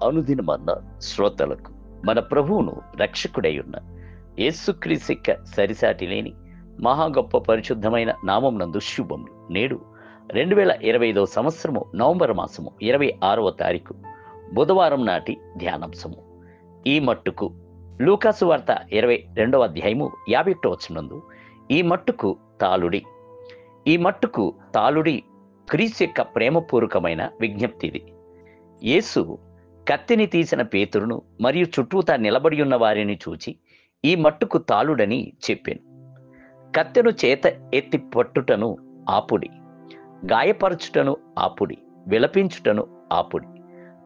అనుదినమన్న శ్రోతలకు మన ప్రభువును రక్షకుడై ఉన్న యేసుక్రీస్తు సరిసాటి లేని మహా గొప్ప పరిశుద్ధమైన నామం నందు శుభములు. నేడు 2025 సంవత్సరము నవంబర్ మాసము 26వ తారీఖు బుధవారం నాటి ధ్యానాంశము. ఈ మట్టుకు లూకాసు వార్త 22వ అధ్యాయము 51వ వచనమందు ఈ మట్టుకు తాళుడి. ఈ మట్టుకు తాళుడి క్రీస్తు యొక్క ప్రేమపూర్వకమైన విజ్ఞప్తి ఇది. యేసు కత్తిని తీసిన పేతురును మరియు చుట్టూతా నిలబడి ఉన్న వారిని చూచి ఈ మట్టుకు తాళుడని చెప్పాను. కత్తెను చేత ఎత్తి పట్టుటను ఆపుడి, గాయపరచుటను ఆపుడి, విలపించుటను ఆపుడి,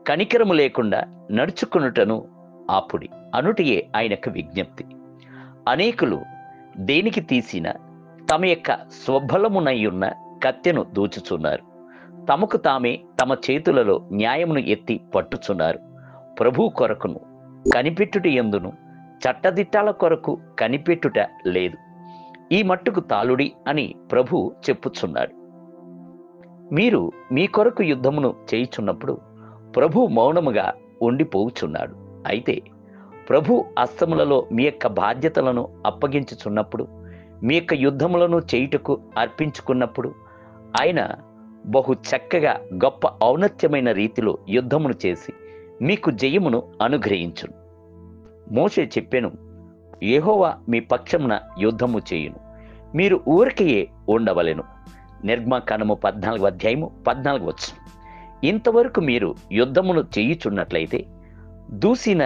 కనికరము లేకుండా నడుచుకునుటను ఆపుడి అనుటియే ఆయనకు విజ్ఞప్తి. అనేకులు దేనికి తీసిన తమ యొక్క స్వబలమునయ్యున్న కత్తెను దూచుచున్నారు. తమకు తామే తమ చేతులలో న్యాయమును ఎత్తి పట్టుచున్నారు. ప్రభు కొరకును కనిపెట్టుట యందును చట్టదిట్టాల కొరకు కనిపెట్టుట లేదు. ఈ మట్టుకు తాళుడి అని ప్రభు చెప్పుచున్నాడు. మీరు మీ కొరకు యుద్ధమును చేయుచున్నప్పుడు ప్రభు మౌనముగా ఉండిపోవుచున్నాడు. అయితే ప్రభు హస్తములలో మీ యొక్క బాధ్యతలను అప్పగించుచున్నప్పుడు, మీ యొక్క యుద్ధములను చేయుటకు అర్పించుకున్నప్పుడు ఆయన బహు చక్కగా గొప్ప ఔన్నత్యమైన రీతిలో యుద్ధమును చేసి మీకు జయమును అనుగ్రహించును. మోషే చెప్పెను, యెహోవా మీ పక్షమున యుద్ధము చేయును, మీరు ఊరికయే ఉండవలెను. నిర్గమకాండము 14వ అధ్యాయము 14వ వచనం. ఇంతవరకు మీరు యుద్ధమును చేయుచున్నట్లయితే, దూసిన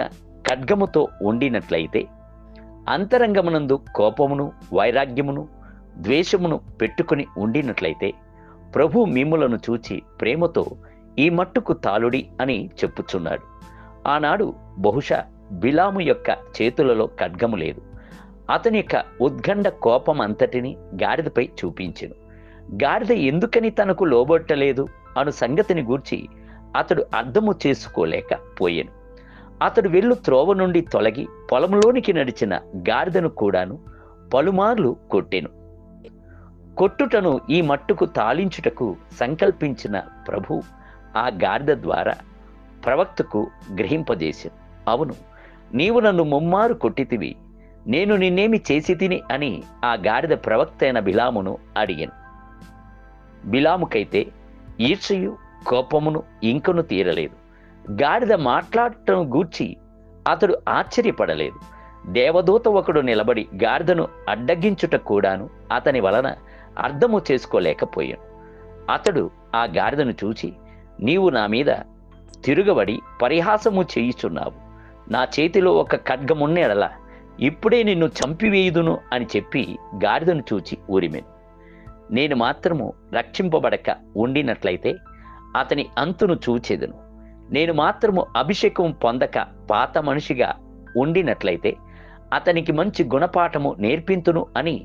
ఖడ్గముతో ఉండినట్లయితే, అంతరంగమునందు కోపమును వైరాగ్యమును ద్వేషమును పెట్టుకుని ఉండినట్లయితే, ప్రభు మిమ్ములను చూచి ప్రేమతో ఈ మట్టుకు తాళుడి అని చెప్పుచున్నాడు. ఆనాడు బహుశా బిలాము యొక్క చేతులలో ఖడ్గము లేదు. అతని యొక్క ఉద్గండ కోపం అంతటిని గాడిదపై చూపించెను. గాడిద ఎందుకని తనకు లోబట్టలేదు అను సంగతిని గూర్చి అతడు అర్థము చేసుకోలేకపోయాను. అతడు వెళ్ళు త్రోవ నుండి తొలగి పొలంలోనికి నడిచిన గాడిదను కూడాను పలుమార్లు కొట్టెను. కొట్టుటను ఈ మట్టుకు తాళించుటకు సంకల్పించిన ప్రభు ఆ గాడిద ద్వారా ప్రవక్తకు గ్రహింపజేశాను. అవును, నీవు నన్ను ముమ్మారు కొట్టితివి, నేను నిన్నేమి చేసి తిని అని ఆ గాడిద ప్రవక్త అయిన బిలామును అడిగాను. బిలాముకైతే ఈర్ష్యయు కోపమును ఇంకను తీరలేదు. గాడిద మాట్లాడటం గూర్చి అతడు ఆశ్చర్యపడలేదు. దేవదూత ఒకడు నిలబడి గాడిదను అడ్డగించుట కూడాను అతని వలన అర్థము చేసుకోలేకపోయాను. అతడు ఆ గాడిదను చూచి, నీవు నా మీద తిరుగబడి పరిహాసము చేయుచున్నావు, నా చేతిలో ఒక ఖడ్గమున్నెడల ఇప్పుడే నిన్ను చంపివేయుదును అని చెప్పి గాడిదను చూచి ఊరిమెను. నేను మాత్రము రక్షింపబడక ఉండినట్లయితే అతని అంతును చూచెదను. నేను మాత్రము అభిషేకం పొందక పాత మనిషిగా ఉండినట్లయితే అతనికి మంచి గుణపాఠము నేర్పింతును అని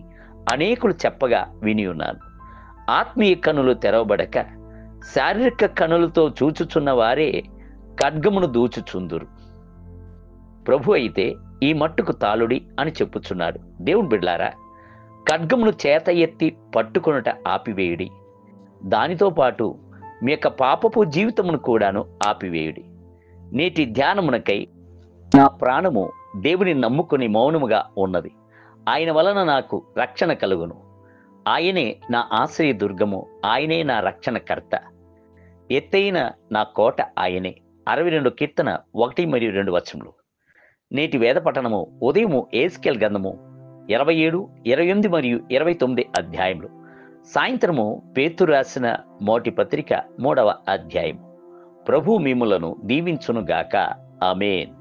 అనేకులు చెప్పగా విని ఉన్నాను. ఆత్మీయ కనులు తెరవబడక శారీరక కనులతో చూచుచున్న వారే ఖడ్గమును దూచుచుందురు. ప్రభు అయితే ఈ మట్టుకు తాళుడి అని చెప్పుచున్నాడు. దేవుని బిడ్డలారా, ఖడ్గమును చేత ఎత్తి పట్టుకొనుట ఆపివేయుడి. దానితో పాటు మీ యొక్క పాపపు జీవితమును కూడాను ఆపివేయుడి. నేటి ధ్యానమునకై నా ప్రాణము దేవుని నమ్ముకుని మౌనముగా ఉన్నది. ఆయన వలన నాకు రక్షణ కలుగును. ఆయనే నా ఆశ్రయ దుర్గము, ఆయనే నా రక్షణకర్త, ఎత్తైన నా కోట ఆయనే. 62 కీర్తన 1 మరియు 2 వచనములు. నేటి వేద పఠనము ఉదయము ఎహెజ్కేలు గ్రంథము 27, 28 మరియు 29 అధ్యాయములు. సాయంత్రము పేతురు రాసిన మొదటి పత్రిక 3వ అధ్యాయము. ప్రభు మిమ్ములను దీవించునుగాక. ఆమేన్.